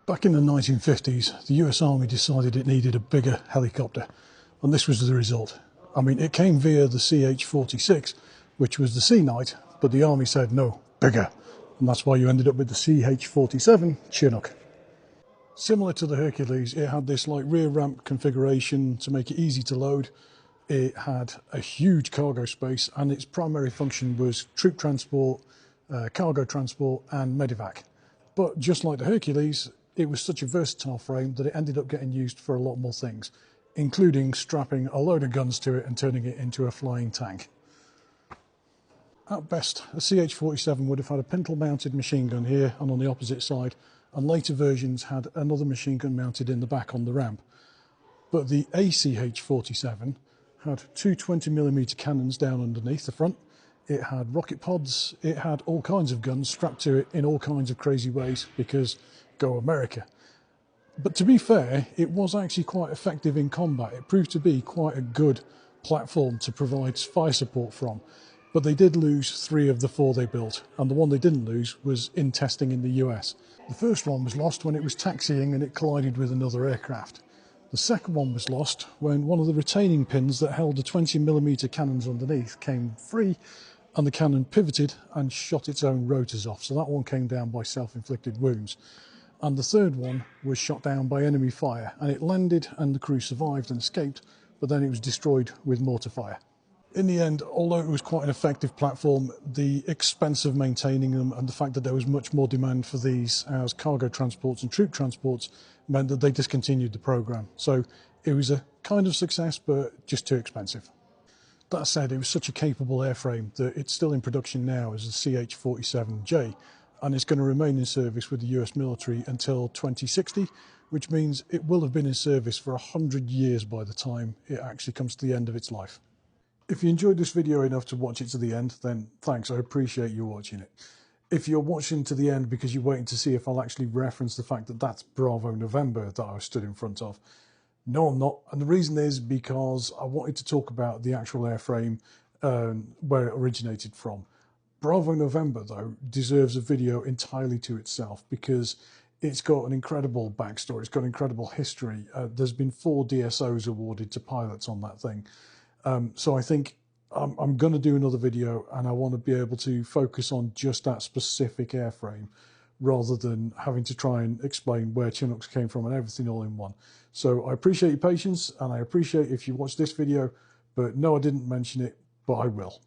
Back in the 1950s, the US Army decided it needed a bigger helicopter, and this was the result. I mean, it came via the Ch47, which was the Sea Knight, but the Army said no, bigger, and that's why you ended up with the Ch47 Chinook. Similar to the Hercules, it had this like rear ramp configuration to make it easy to load. It had a huge cargo space, and its primary function was troop transport, cargo transport, and medevac. But just like the Hercules, it was such a versatile frame that it ended up getting used for a lot more things, including strapping a load of guns to it and turning it into a flying tank. At best, a Ch47 would have had a pintle-mounted machine gun here and on the opposite side, and later versions had another machine gun mounted in the back on the ramp. But the ACH-47 had two 20mm cannons down underneath the front. It had rocket pods, it had all kinds of guns strapped to it in all kinds of crazy ways, because go America. But to be fair, it was actually quite effective in combat. It proved to be quite a good platform to provide fire support from. But they did lose 3 of the 4 they built, and the one they didn't lose was in testing in the US. The first one was lost when it was taxiing and it collided with another aircraft. The second one was lost when one of the retaining pins that held the 20mm cannons underneath came free, and the cannon pivoted and shot its own rotors off. So that one came down by self-inflicted wounds. And the third one was shot down by enemy fire, and it landed and the crew survived and escaped, but then it was destroyed with mortar fire. In the end, although it was quite an effective platform, the expense of maintaining them and the fact that there was much more demand for these as cargo transports and troop transports meant that they discontinued the program. So it was a kind of success, but just too expensive. That said, it was such a capable airframe that it's still in production now as the CH-47J, and it's going to remain in service with the US military until 2060, which means it will have been in service for 100 years by the time it actually comes to the end of its life. If you enjoyed this video enough to watch it to the end, then thanks, I appreciate you watching it. If you're watching to the end because you're waiting to see if I'll actually reference the fact that that's Bravo November that I stood in front of, no, I'm not. And the reason is because I wanted to talk about the actual airframe, where it originated from. Bravo November, though, deserves a video entirely to itself because it's got an incredible backstory. It's got incredible history. There's been 4 DSOs awarded to pilots on that thing. So I think I'm going to do another video, and I want to be able to focus on just that specific airframe rather than having to try and explain where Chinooks came from and everything all in one. So I appreciate your patience, and I appreciate if you watch this video, but no, I didn't mention it, but I will.